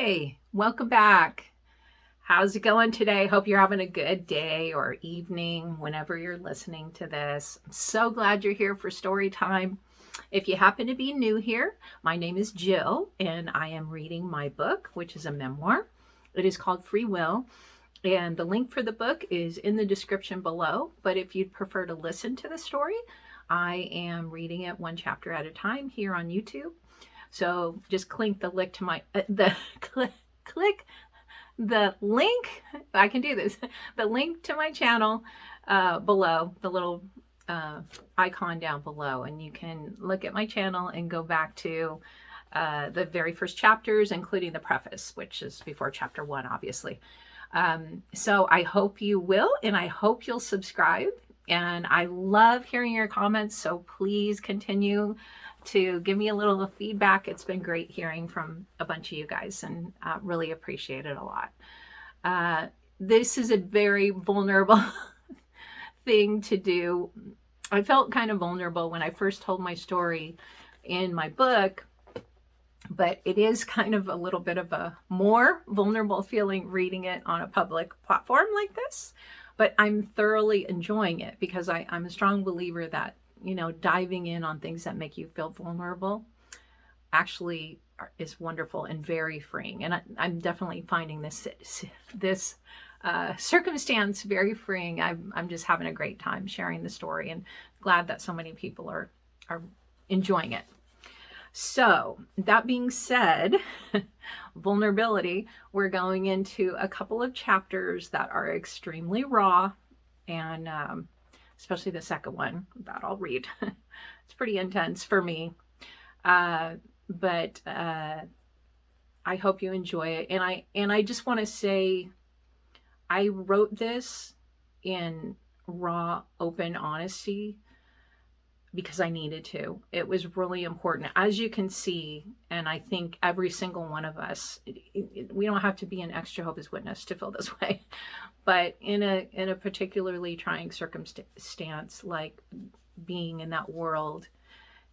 Hi, welcome back. How's it going today? Hope you're having a good day or evening whenever you're listening to this. I'm so glad you're here for story time. If you happen to be new here, my name is Jill and I am reading my book, which is a memoir. It is called Freewill, and the link for the book is in the description below. But if you'd prefer to listen to the story, I am reading it one chapter at a time here on YouTube. So just click the link to my click the link. I can do this. The link to my channel below, the little icon down below, and you can look at my channel and go back to the very first chapters, including the preface, which is before chapter 1, obviously. So I hope you will, and I hope you'll subscribe. And I love hearing your comments, so please continue to give me a little feedback. It's been great hearing from a bunch of you guys, and really appreciate it a lot. This is a very vulnerable thing to do. I felt kind of vulnerable when I first told my story in my book, but it is kind of a little bit of a more vulnerable feeling reading it on a public platform like this. But I'm thoroughly enjoying it because I'm a strong believer that, diving in on things that make you feel vulnerable actually is wonderful and very freeing. And I'm definitely finding this circumstance very freeing. I'm just having a great time sharing the story, and glad that so many people are enjoying it. So that being said, vulnerability, we're going into a couple of chapters that are extremely raw, and especially the second one that I'll read. It's pretty intense for me, but I hope you enjoy it. And I just want to say, I wrote this in raw, open honesty because I needed to. It was really important. As you can see, and I think every single one of us, we don't have to be an extra Jehovah's Witness to feel this way, but in a particularly trying circumstance, like being in that world,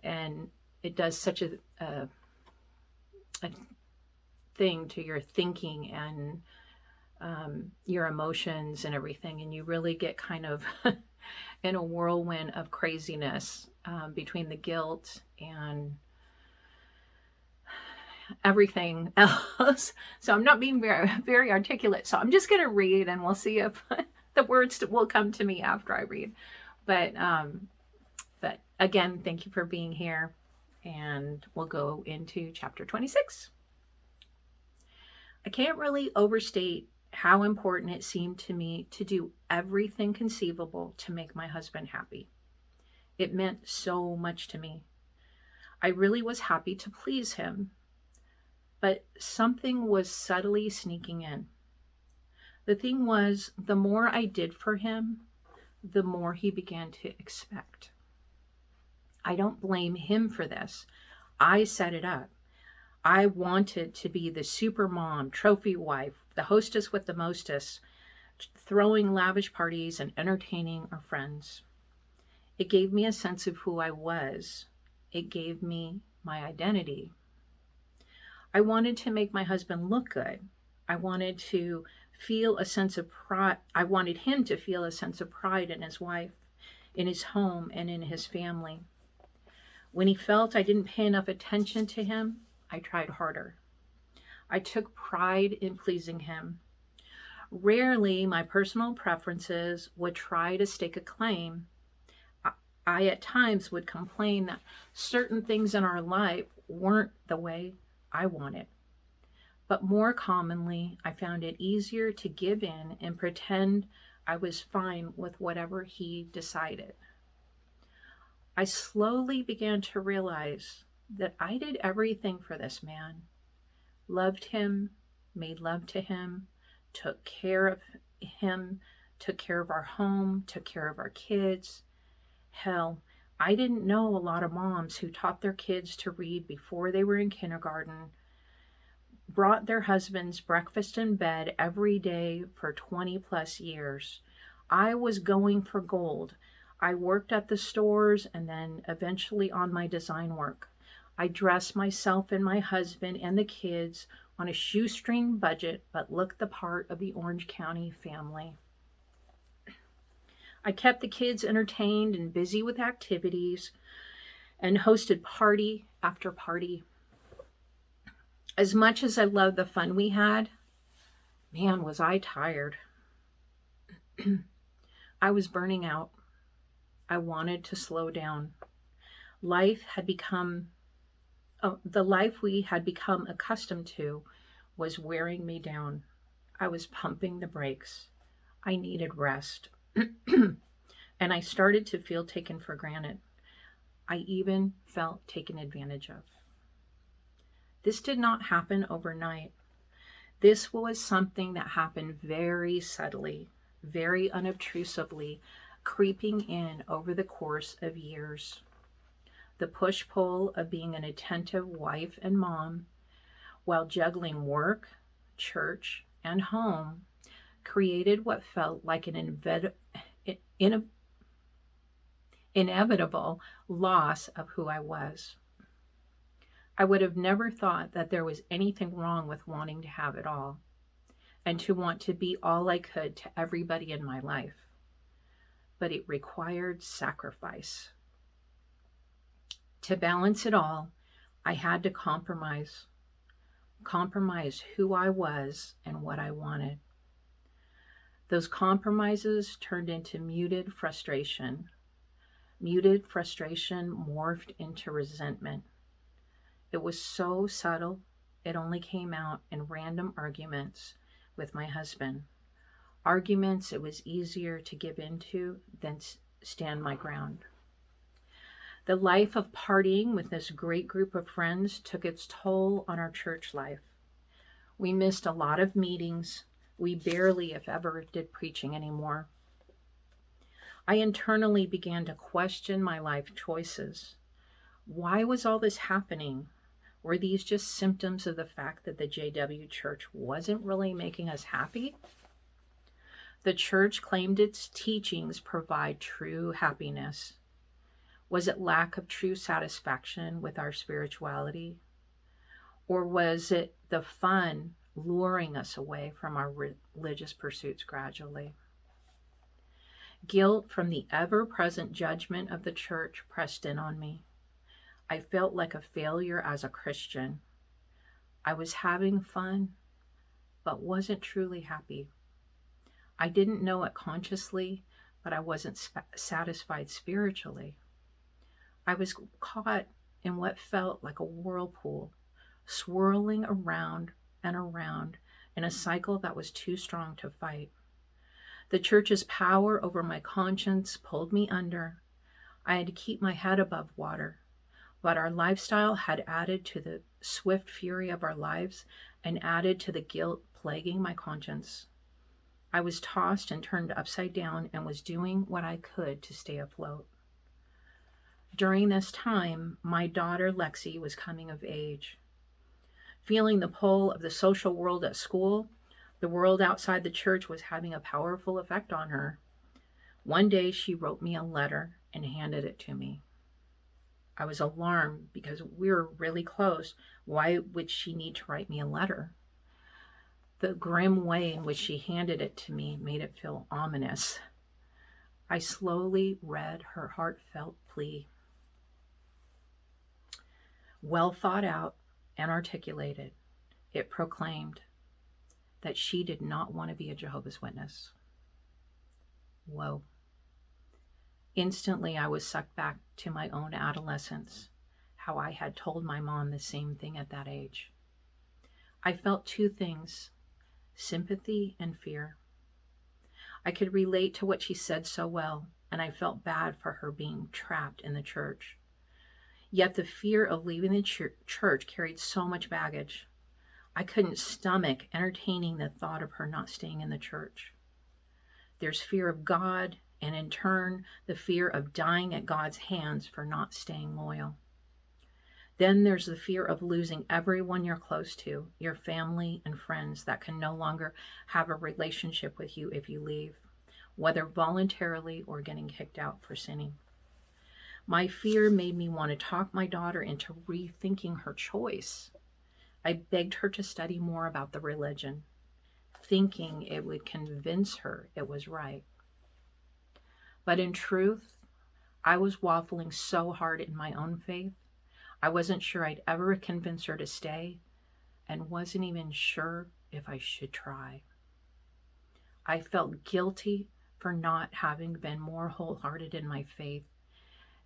and it does such a thing to your thinking and your emotions and everything, and you really get kind of in a whirlwind of craziness between the guilt and everything else. So I'm not being very, very articulate. So I'm just going to read, and we'll see if the words will come to me after I read. But again, thank you for being here, and we'll go into chapter 26. I can't really overstate how important it seemed to me to do everything conceivable to make my husband happy. It meant so much to me. I really was happy to please him, but something was subtly sneaking in. The thing was, the more I did for him, the more he began to expect. I don't blame him for this. I set it up. I wanted to be the super mom, trophy wife, the hostess with the mostest, throwing lavish parties and entertaining our friends. It gave me a sense of who I was. It gave me my identity. I wanted to make my husband look good. I wanted to feel a sense of pride. I wanted him to feel a sense of pride in his wife, in his home, and in his family. When he felt I didn't pay enough attention to him, I tried harder. I took pride in pleasing him. Rarely my personal preferences would try to stake a claim. I at times would complain that certain things in our life weren't the way I wanted. But more commonly, I found it easier to give in and pretend I was fine with whatever he decided. I slowly began to realize that I did everything for this man, loved him, made love to him, took care of him, took care of our home, took care of our kids. Hell, I didn't know a lot of moms who taught their kids to read before they were in kindergarten, brought their husbands breakfast in bed every day for 20 plus years. I was going for gold. I worked at the stores and then eventually on my design work. I dressed myself and my husband and the kids on a shoestring budget, but looked the part of the Orange County family. I kept the kids entertained and busy with activities and hosted party after party. As much as I loved the fun we had, man, was I tired. I was burning out. I wanted to slow down. Life had become, the life we had become accustomed to was wearing me down. I was pumping the brakes. I needed rest. And I started to feel taken for granted. I even felt taken advantage of. This did not happen overnight. This was something that happened very subtly, very unobtrusively, creeping in over the course of years. The push-pull of being an attentive wife and mom while juggling work, church, and home created what felt like an inevitable loss of who I was. I would have never thought that there was anything wrong with wanting to have it all and to want to be all I could to everybody in my life. But it required sacrifice. To balance it all, I had to compromise who I was and what I wanted. Those compromises turned into muted frustration. Muted frustration morphed into resentment. It was so subtle, it only came out in random arguments with my husband. Arguments it was easier to give into than stand my ground. The life of partying with this great group of friends took its toll on our church life. We missed a lot of meetings. We barely, if ever, did preaching anymore. I internally began to question my life choices. Why was all this happening? Were these just symptoms of the fact that the JW Church wasn't really making us happy? The church claimed its teachings provide true happiness. Was it lack of true satisfaction with our spirituality? Or was it the fun luring us away from our religious pursuits gradually? Guilt from the ever-present judgment of the church pressed in on me. I felt like a failure as a Christian. I was having fun, but wasn't truly happy. I didn't know it consciously, but I wasn't satisfied spiritually. I was caught in what felt like a whirlpool, swirling around and around in a cycle that was too strong to fight. The church's power over my conscience pulled me under. I had to keep my head above water. But our lifestyle had added to the swift fury of our lives and added to the guilt plaguing my conscience. I was tossed and turned upside down and was doing what I could to stay afloat. During this time, my daughter Lexi was coming of age. Feeling the pull of the social world at school, the world outside the church was having a powerful effect on her. One day she wrote me a letter and handed it to me. I was alarmed because we were really close. Why would she need to write me a letter? The grim way in which she handed it to me made it feel ominous. I slowly read her heartfelt plea. Well thought out and articulated, it proclaimed that she did not want to be a Jehovah's Witness. Whoa. Instantly, I was sucked back to my own adolescence, how I had told my mom the same thing at that age. I felt two things, sympathy and fear. I could relate to what she said so well, and I felt bad for her being trapped in the church. Yet the fear of leaving the church carried so much baggage. I couldn't stomach entertaining the thought of her not staying in the church. There's fear of God, and in turn, the fear of dying at God's hands for not staying loyal. Then there's the fear of losing everyone you're close to, your family and friends that can no longer have a relationship with you if you leave, whether voluntarily or getting kicked out for sinning. My fear made me want to talk my daughter into rethinking her choice. I begged her to study more about the religion, thinking it would convince her it was right. But in truth, I was waffling so hard in my own faith, I wasn't sure I'd ever convince her to stay, and wasn't even sure if I should try. I felt guilty for not having been more wholehearted in my faith,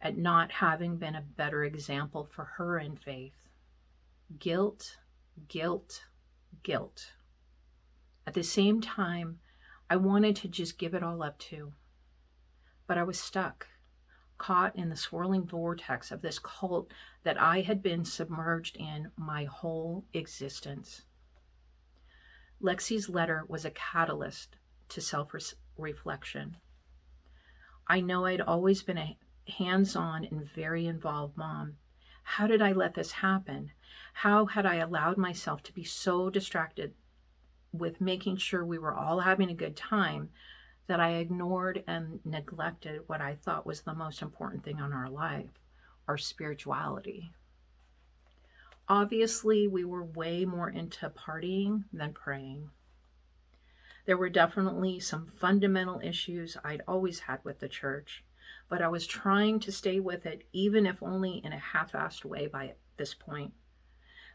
at not having been a better example for her in faith. Guilt, guilt, guilt. At the same time, I wanted to just give it all up too. But I was stuck, caught in the swirling vortex of this cult that I had been submerged in my whole existence. Lexi's letter was a catalyst to self-reflection. I know I'd always been a hands-on and very involved mom. How did I let this happen? How had I allowed myself to be so distracted with making sure we were all having a good time that I ignored and neglected what I thought was the most important thing in our life, our spirituality? Obviously, we were way more into partying than praying. There were definitely some fundamental issues I'd always had with the church, but I was trying to stay with it, even if only in a half-assed way by this point.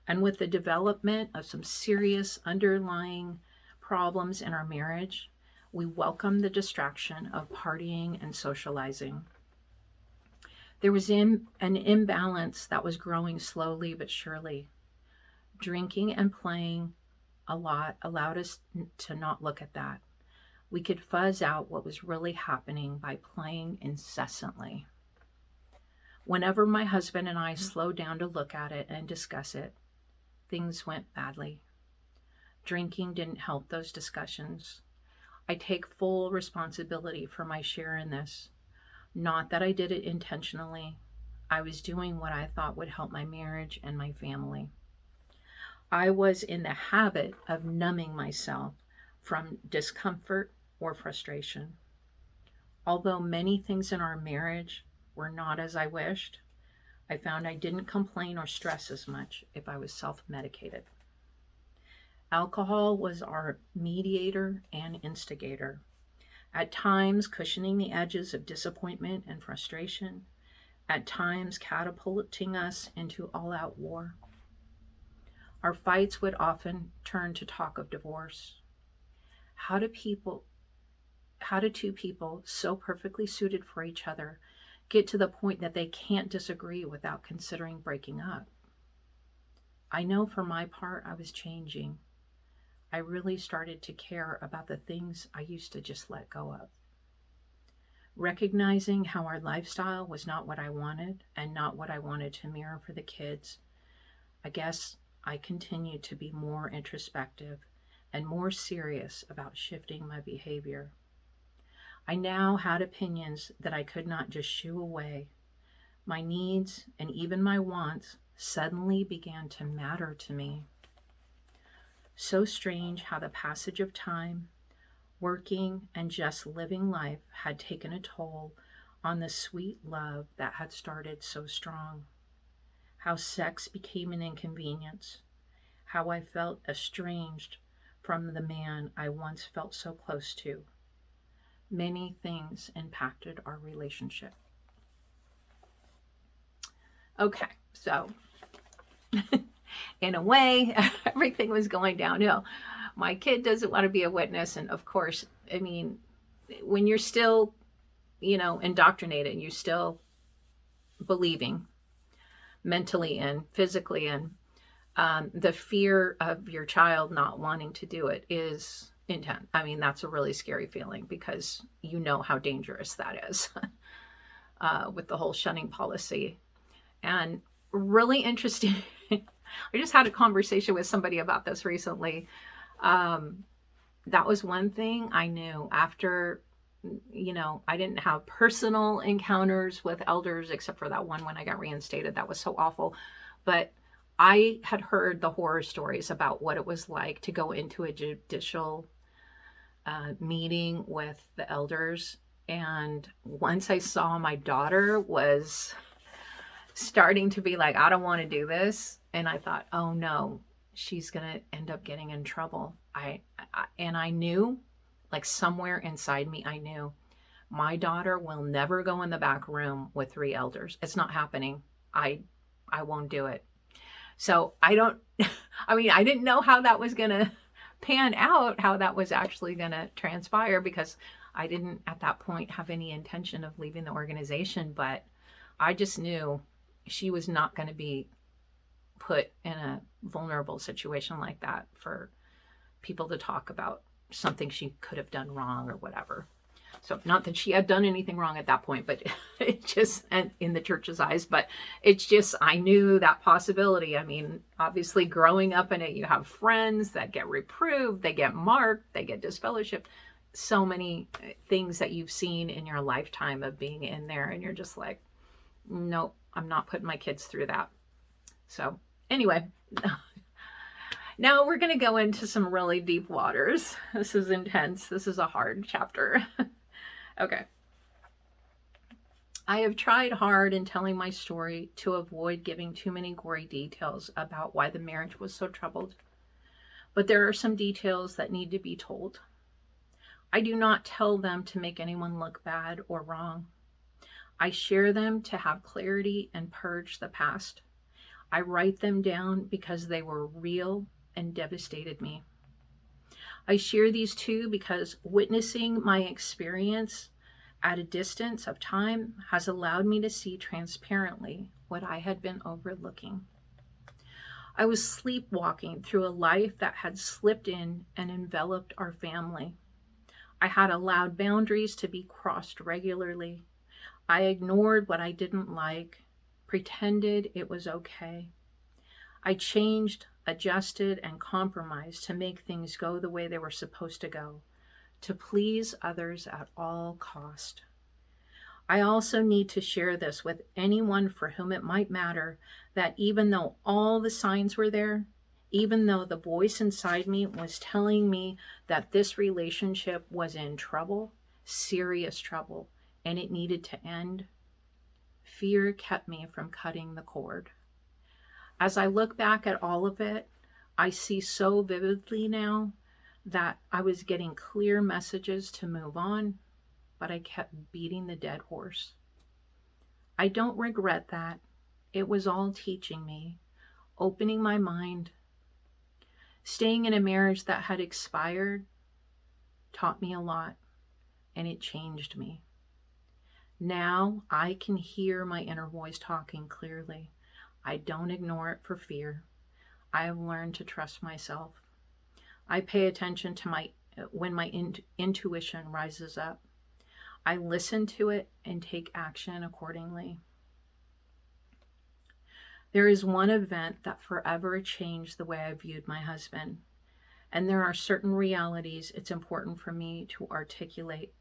And with the development of some serious underlying problems in our marriage, we welcomed the distraction of partying and socializing. There was an imbalance that was growing slowly but surely. Drinking and playing a lot allowed us to not look at that. We could fuzz out what was really happening by playing incessantly. Whenever my husband and I slowed down to look at it and discuss it, things went badly. Drinking didn't help those discussions. I take full responsibility for my share in this. Not that I did it intentionally. I was doing what I thought would help my marriage and my family. I was in the habit of numbing myself from discomfort or frustration. Although many things in our marriage were not as I wished, I found I didn't complain or stress as much if I was self-medicated. Alcohol was our mediator and instigator, at times cushioning the edges of disappointment and frustration, at times catapulting us into all-out war. Our fights would often turn to talk of divorce. How do two people so perfectly suited for each other get to the point that they can't disagree without considering breaking up? I know for my part, I was changing. I really started to care about the things I used to just let go of. Recognizing how our lifestyle was not what I wanted and not what I wanted to mirror for the kids, I guess I continued to be more introspective and more serious about shifting my behavior. I now had opinions that I could not just shoo away. My needs and even my wants suddenly began to matter to me. So strange how the passage of time, working and just living life had taken a toll on the sweet love that had started so strong. How sex became an inconvenience. How I felt estranged from the man I once felt so close to. Many things impacted our relationship. Okay, so in a way, everything was going downhill. My kid doesn't want to be a witness. And of course, I mean, when you're still, indoctrinated, you're still believing mentally and physically, and the fear of your child not wanting to do it is intense. I mean, that's a really scary feeling because you know how dangerous that is with the whole shunning policy. And really interesting. I just had a conversation with somebody about this recently. That was one thing I knew after, I didn't have personal encounters with elders except for that one when I got reinstated. That was so awful. But I had heard the horror stories about what it was like to go into a judicial meeting with the elders. And once I saw my daughter was starting to be like, I don't want to do this. And I thought, oh no, she's going to end up getting in trouble. And I knew, like somewhere inside me, I knew my daughter will never go in the back room with 3 elders. It's not happening. I won't do it. So I don't, I mean, I didn't know how that was going to pan out, how that was actually going to transpire, because I didn't at that point have any intention of leaving the organization. But I just knew she was not going to be put in a vulnerable situation like that for people to talk about something she could have done wrong or whatever. So not that she had done anything wrong at that point, but it just, and in the church's eyes, but it's just, I knew that possibility. I mean, obviously growing up in it, you have friends that get reproved, they get marked, they get disfellowshipped. So many things that you've seen in your lifetime of being in there. And you're just like, nope, I'm not putting my kids through that. So anyway, now we're going to go into some really deep waters. This is intense. This is a hard chapter. Okay. I have tried hard in telling my story to avoid giving too many gory details about why the marriage was so troubled. But there are some details that need to be told. I do not tell them to make anyone look bad or wrong. I share them to have clarity and purge the past. I write them down because they were real and devastated me. I share these too because witnessing my experience at a distance of time has allowed me to see transparently what I had been overlooking. I was sleepwalking through a life that had slipped in and enveloped our family. I had allowed boundaries to be crossed regularly. I ignored what I didn't like, pretended it was okay. I changed, adjusted, and compromised to make things go the way they were supposed to go, to please others at all cost. I also need to share this with anyone for whom it might matter, that even though all the signs were there, even though the voice inside me was telling me that this relationship was in trouble, serious trouble, and it needed to end, fear kept me from cutting the cord. As I look back at all of it, I see so vividly now that I was getting clear messages to move on, but I kept beating the dead horse. I don't regret that. It was all teaching me, opening my mind. Staying in a marriage that had expired taught me a lot, and it changed me. Now I can hear my inner voice talking clearly. I don't ignore it for fear. I have learned to trust myself. I pay attention to when my intuition rises up. I listen to it and take action accordingly. There is one event that forever changed the way I viewed my husband, and there are certain realities it's important for me to articulate,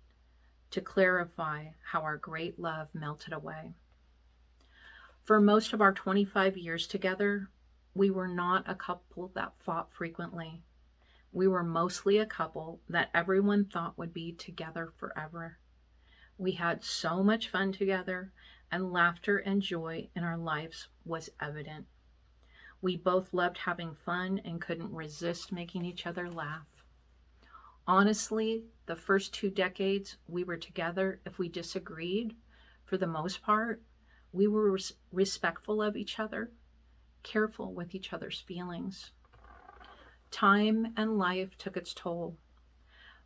to clarify how our great love melted away. For most of our 25 years together, we were not a couple that fought frequently. We were mostly a couple that everyone thought would be together forever. We had so much fun together, and laughter and joy in our lives was evident. We both loved having fun and couldn't resist making each other laugh. Honestly, the first 2 decades we were together, if we disagreed, for the most part, we were respectful of each other, careful with each other's feelings. Time and life took its toll.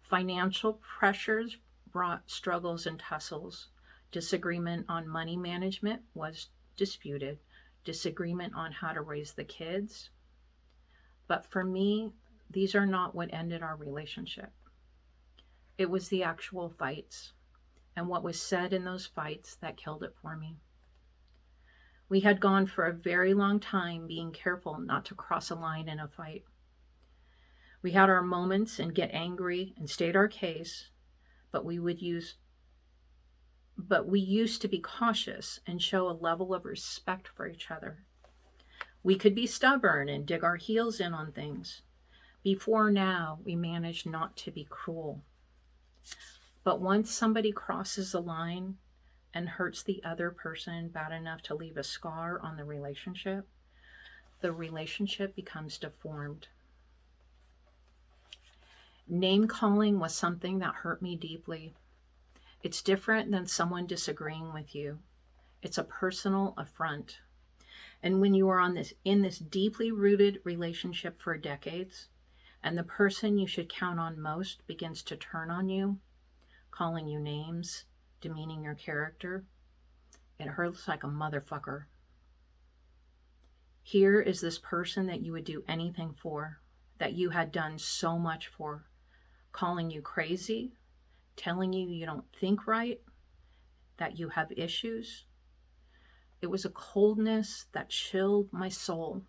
Financial pressures brought struggles and tussles. Disagreement on money management was disputed. Disagreement on how to raise the kids. But for me, these are not what ended our relationship. It was the actual fights and what was said in those fights that killed it for me. We had gone for a very long time being careful not to cross a line in a fight. We had our moments and get angry and state our case, but we used to be cautious and show a level of respect for each other. We could be stubborn and dig our heels in on things. Before now, we managed not to be cruel. But once somebody crosses a line and hurts the other person bad enough to leave a scar on the relationship, the relationship becomes deformed. Name calling was something that hurt me deeply. It's different than someone disagreeing with you. It's a personal affront. And when you are in this deeply rooted relationship for decades, and the person you should count on most begins to turn on you, calling you names, demeaning your character, it hurts like a motherfucker. Here is this person that you would do anything for, that you had done so much for, calling you crazy, telling you you don't think right, that you have issues. It was a coldness that chilled my soul.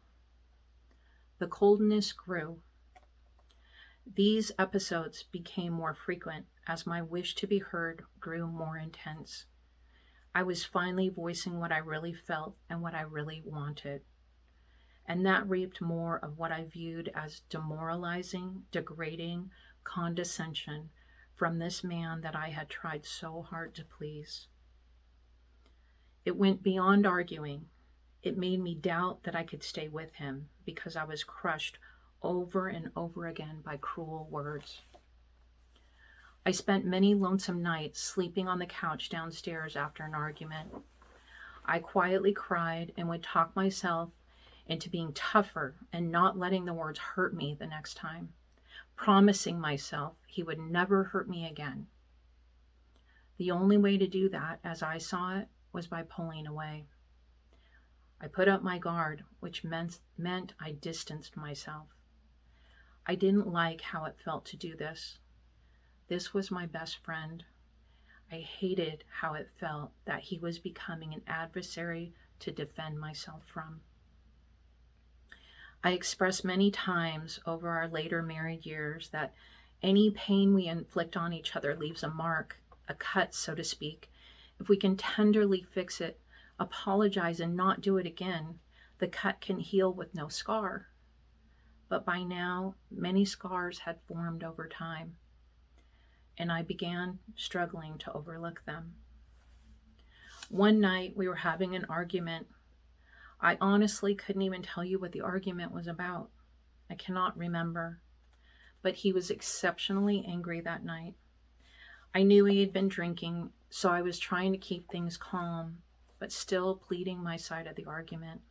The coldness grew. These episodes became more frequent as my wish to be heard grew more intense. I was finally voicing what I really felt and what I really wanted. And that reaped more of what I viewed as demoralizing, degrading condescension from this man that I had tried so hard to please. It went beyond arguing. It made me doubt that I could stay with him because I was crushed over and over again by cruel words. I spent many lonesome nights sleeping on the couch downstairs after an argument. I quietly cried and would talk myself into being tougher and not letting the words hurt me the next time, promising myself he would never hurt me again. The only way to do that, as I saw it, was by pulling away. I put up my guard, which meant I distanced myself. I didn't like how it felt to do this. This was my best friend. I hated how it felt that he was becoming an adversary to defend myself from. I expressed many times over our later married years that any pain we inflict on each other leaves a mark, a cut, so to speak. If we can tenderly fix it, apologize, and not do it again, the cut can heal with no scar. But by now, many scars had formed over time, and I began struggling to overlook them. One night, we were having an argument. I honestly couldn't even tell you what the argument was about. I cannot remember. But he was exceptionally angry that night. I knew he had been drinking, so I was trying to keep things calm, but still pleading my side of the argument.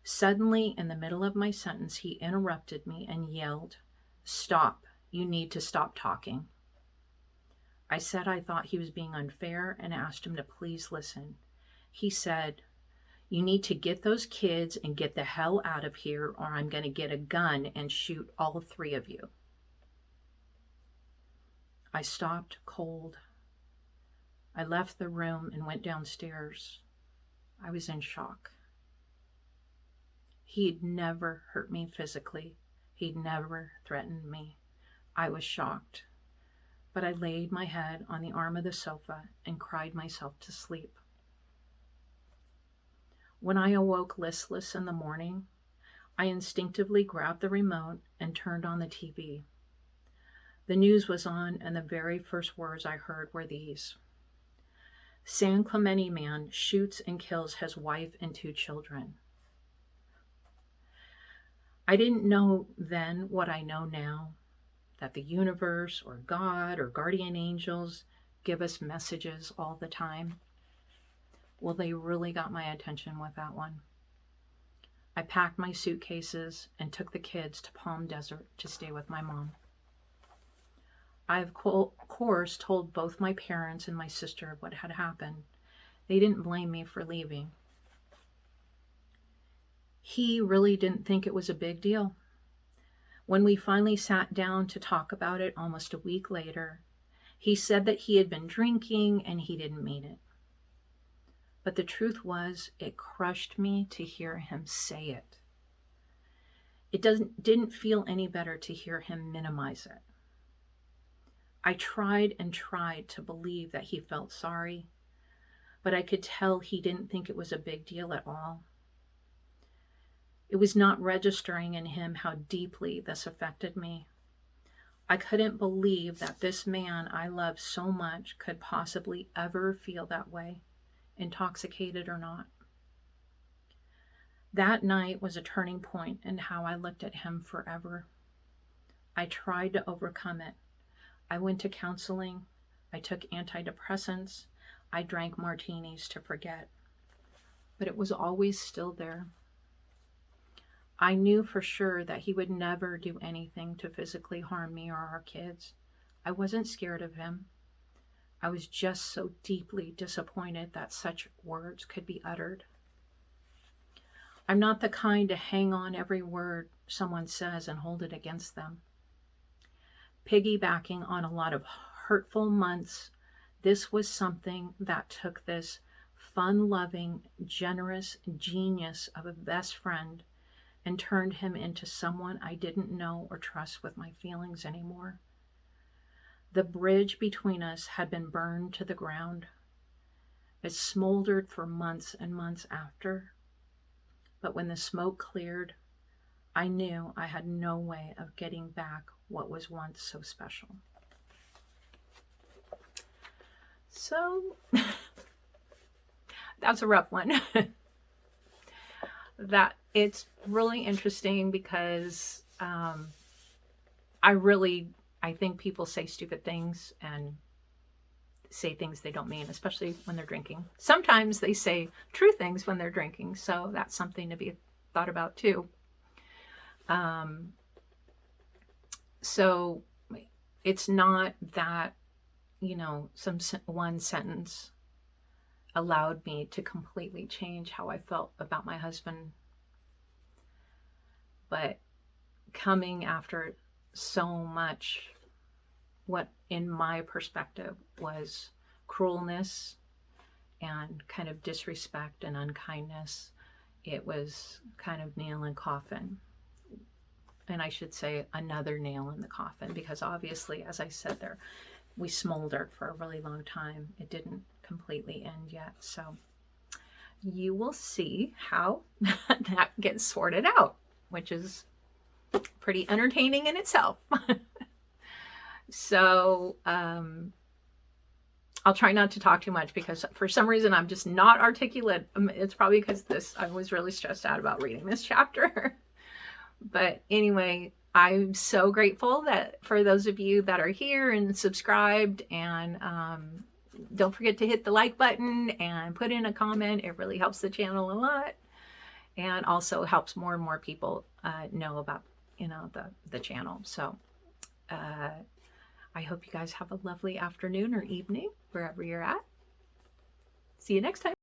Suddenly, in the middle of my sentence, he interrupted me and yelled, "Stop! You need to stop talking." I said I thought he was being unfair and asked him to please listen. He said, "You need to get those kids and get the hell out of here, or I'm going to get a gun and shoot all three of you." I stopped cold. I left the room and went downstairs. I was in shock. He'd never hurt me physically. He'd never threatened me. I was shocked. But I laid my head on the arm of the sofa and cried myself to sleep. When I awoke listless in the morning, I instinctively grabbed the remote and turned on the TV. The news was on, and the very first words I heard were these: "San Clemente man shoots and kills his wife and 2 children." I didn't know then what I know now, that the universe or God or guardian angels give us messages all the time. Well, they really got my attention with that one. I packed my suitcases and took the kids to Palm Desert to stay with my mom. I, of course, told both my parents and my sister what had happened. They didn't blame me for leaving. He really didn't think it was a big deal. When we finally sat down to talk about it almost a week later, he said that he had been drinking and he didn't mean it. But the truth was, it crushed me to hear him say it. It didn't feel any better to hear him minimize it. I tried and tried to believe that he felt sorry, but I could tell he didn't think it was a big deal at all. It was not registering in him how deeply this affected me. I couldn't believe that this man I loved so much could possibly ever feel that way, intoxicated or not. That night was a turning point in how I looked at him forever. I tried to overcome it. I went to counseling. I took antidepressants. I drank martinis to forget. But it was always still there. I knew for sure that he would never do anything to physically harm me or our kids. I wasn't scared of him. I was just so deeply disappointed that such words could be uttered. I'm not the kind to hang on every word someone says and hold it against them. Piggybacking on a lot of hurtful months, this was something that took this fun-loving, generous genius of a best friend and turned him into someone I didn't know or trust with my feelings anymore. The bridge between us had been burned to the ground. It smoldered for months and months after. But when the smoke cleared, I knew I had no way of getting back what was once so special. So, that's a rough one. That it's really interesting because I think people say stupid things and say things they don't mean, especially when they're drinking. Sometimes they say true things when they're drinking, so that's something to be thought about too. So it's not that, one sentence allowed me to completely change how I felt about my husband. But coming after so much, what in my perspective was cruelness and kind of disrespect and unkindness, it was kind of nail in coffin. And I should say another nail in the coffin, because obviously, as I said there, we smoldered for a really long time. It didn't completely end yet. So you will see how that gets sorted out, which is pretty entertaining in itself. So I'll try not to talk too much because for some reason I'm just not articulate. It's probably because I was really stressed out about reading this chapter. But anyway, I'm so grateful that for those of you that are here and subscribed, and don't forget to hit the like button and put in a comment. It really helps the channel a lot, and also helps more and more people know about the channel. So I hope you guys have a lovely afternoon or evening wherever you're at. See you next time.